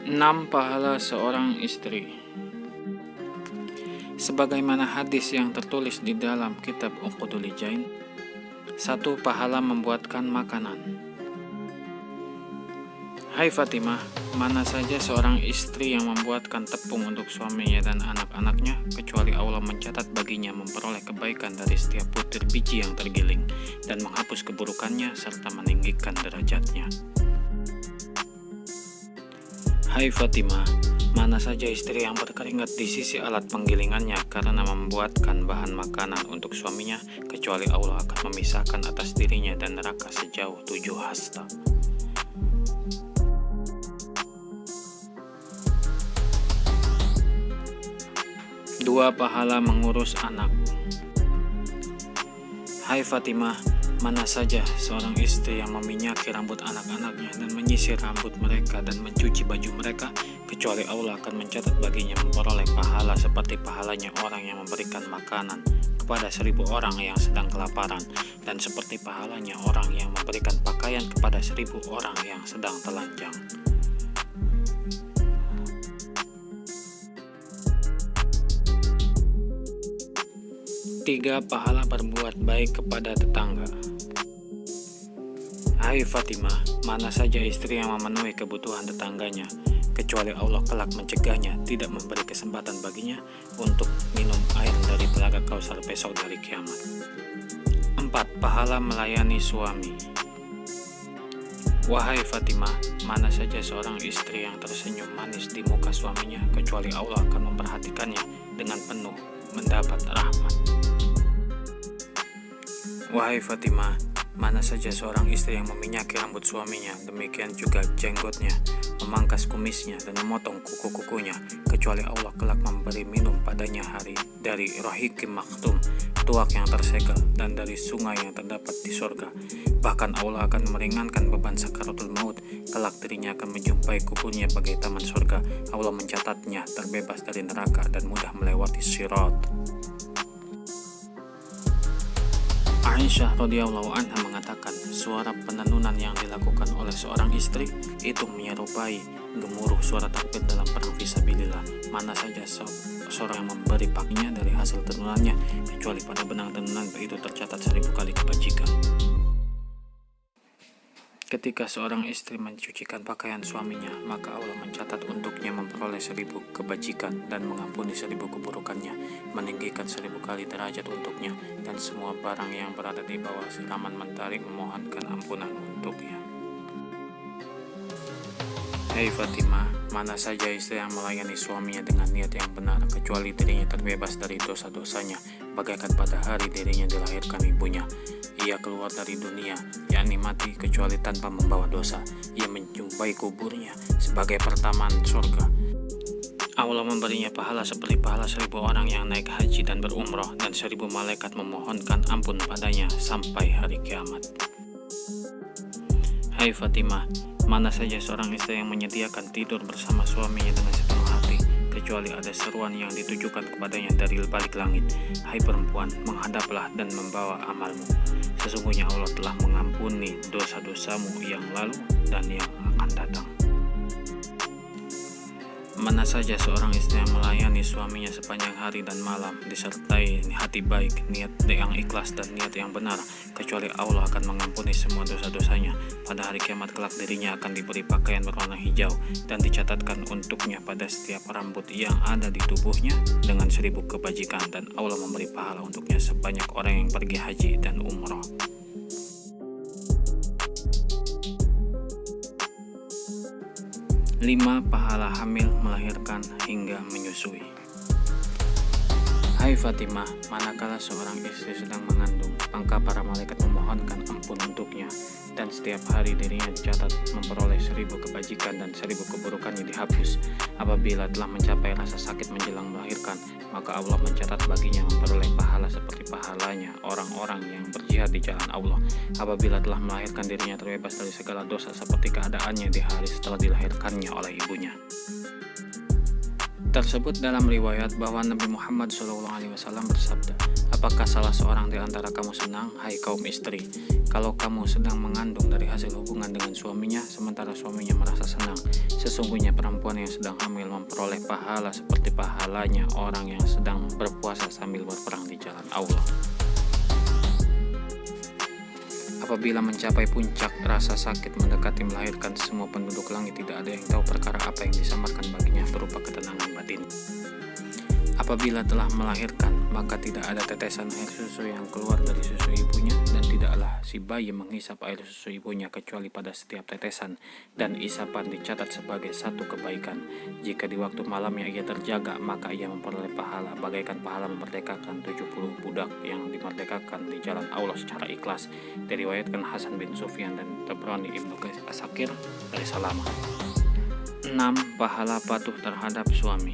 6 pahala seorang istri. Sebagaimana hadis yang tertulis di dalam kitab Uqudul Jain, 1 pahala membuatkan makanan. Hai Fatimah, mana saja seorang istri yang membuatkan tepung untuk suaminya dan anak-anaknya, kecuali Allah mencatat baginya memperoleh kebaikan dari setiap butir biji yang tergiling, dan menghapus keburukannya serta meninggikan derajatnya. Hai Fatimah, mana saja istri yang berkeringat di sisi alat penggilingannya karena membuatkan bahan makanan untuk suaminya, kecuali Allah akan memisahkan atas dirinya dan neraka sejauh 7 hasta. Dua pahala mengurus anak. Hai Fatimah, mana saja seorang istri yang meminyaki rambut anak-anaknya dan menyisir rambut mereka dan mencuci baju mereka, kecuali Allah akan mencatat baginya memperoleh pahala seperti pahalanya orang yang memberikan makanan kepada 1000 orang yang sedang kelaparan, dan seperti pahalanya orang yang memberikan pakaian kepada 1000 orang yang sedang telanjang. 3 pahala berbuat baik kepada tetangga. Hai Fatimah, mana saja istri yang memenuhi kebutuhan tetangganya, kecuali Allah kelak mencegahnya, tidak memberi kesempatan baginya untuk minum air dari telaga Kausar besok dari kiamat. 4 pahala melayani suami. Wahai Fatimah, mana saja seorang istri yang tersenyum manis di muka suaminya, kecuali Allah akan memperhatikannya dengan penuh mendapat rahmat. Wahai Fatimah, mana saja seorang istri yang meminyaki rambut suaminya, demikian juga jenggotnya, memangkas kumisnya dan memotong kuku-kukunya, kecuali Allah kelak memberi minum padanya hari dari Rahiqim Maktum, tuak yang tersegel, dan dari sungai yang terdapat di surga. Bahkan Allah akan meringankan beban sakaratul maut, kelak dirinya akan menjumpai kuburnya bagai taman surga. Allah mencatatnya terbebas dari neraka dan mudah melewati sirat. Aisyah radhiyallahu anha mengatakan, suara penenunan yang dilakukan oleh seorang istri itu menyerupai gemuruh suara takbir dalam perang fisabilillah. Mana saja seorang yang memberi pakinya dari hasil tenunannya, kecuali pada benang tenunan itu tercatat 1000 kali kebajikan. Ketika seorang istri mencucikan pakaian suaminya, maka Allah mencatat untuknya memperoleh 1000 kebajikan dan mengampuni 1000 keburukannya, meninggikan 1000 kali derajat untuknya, dan semua barang yang berada di bawah siraman mentari memohonkan ampunan untuknya. Hai Fatimah, mana saja istri yang melayani suaminya dengan niat yang benar, kecuali dirinya terbebas dari dosa-dosanya, bagaikan pada hari dirinya dilahirkan ibunya. Ia keluar dari dunia, yakni mati, kecuali tanpa membawa dosa. Ia menjumpai kuburnya sebagai pertamaan surga. Allah memberinya pahala seperti pahala 1000 orang yang naik haji dan berumrah, dan 1000 malaikat memohonkan ampun padanya sampai hari kiamat. Hai Fatimah, mana saja seorang istri yang menyediakan tidur bersama suaminya dengan sepenuh hati, kecuali ada seruan yang ditujukan kepadanya dari balik langit. Hai perempuan, menghadaplah dan membawa amalmu. Sesungguhnya Allah telah mengampuni dosa-dosamu yang lalu dan yang akan datang. Mana saja seorang istri yang melayani suaminya sepanjang hari dan malam, disertai hati baik, niat yang ikhlas dan niat yang benar, kecuali Allah akan mengampuni semua dosa-dosanya. Pada hari kiamat kelak dirinya akan diberi pakaian berwarna hijau, dan dicatatkan untuknya pada setiap rambut yang ada di tubuhnya dengan 1000 kebajikan, dan Allah memberi pahala untuknya sebanyak orang yang pergi haji dan umrah. Lima pahala hamil, melahirkan, hingga menyusui. Hai Fatimah, manakala seorang istri sedang mengandung, maka para malaikat memohonkan ampun untuknya, dan setiap hari dirinya dicatat memperoleh 1000 kebajikan dan 1000 keburukannya dihapus. Apabila telah mencapai rasa sakit menjelang melahirkan, maka Allah mencatat baginya memperoleh pahala seperti pahalanya orang-orang yang berjihad di jalan Allah. Apabila telah melahirkan, dirinya terbebas dari segala dosa seperti keadaannya di hari setelah dilahirkannya oleh ibunya. Tersebut dalam riwayat bahwa Nabi Muhammad SAW bersabda, apakah salah seorang di antara kamu senang, hai kaum istri, Kalau kamu sedang mengandung dari hasil hubungan dengan suaminya, sementara suaminya merasa senang, sesungguhnya perempuan yang sedang hamil memperoleh pahala seperti pahalanya orang yang sedang berpuasa sambil berperang di jalan Allah. Apabila mencapai puncak, rasa sakit mendekati melahirkan, semua penduduk langit tidak ada yang tahu perkara apa yang disamarkan baginya berupa ketenangan batin. Apabila telah melahirkan, maka tidak ada tetesan air susu yang keluar dari susu ibunya, dan tidaklah si bayi menghisap air susu ibunya kecuali pada setiap tetesan, dan isapan dicatat sebagai satu kebaikan. Jika di waktu malamnya ia terjaga, maka ia memperoleh pahala bagaikan pahala memerdekakan 70 budak yang dimerdekakan di jalan Allah secara ikhlas. Diriwayatkan Hasan bin Sufyan dan Tabrani Ibnu Asakir dari Salamah. 6. Pahala patuh terhadap suami.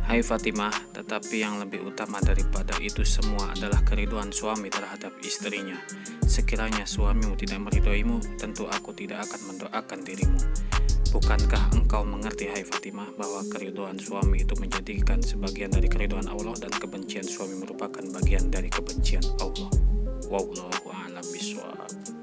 Hai Fatimah, tetapi yang lebih utama daripada itu semua adalah keriduan suami terhadap istrinya. Sekiranya suamimu tidak meridhoimu, tentu aku tidak akan mendoakan dirimu. Bukankah engkau mengerti, hai Fatimah, bahwa keriduan suami itu menjadikan sebagian dari keriduan Allah, dan kebencian suami merupakan bagian dari kebencian Allah. Wallahu a'lam bishawab.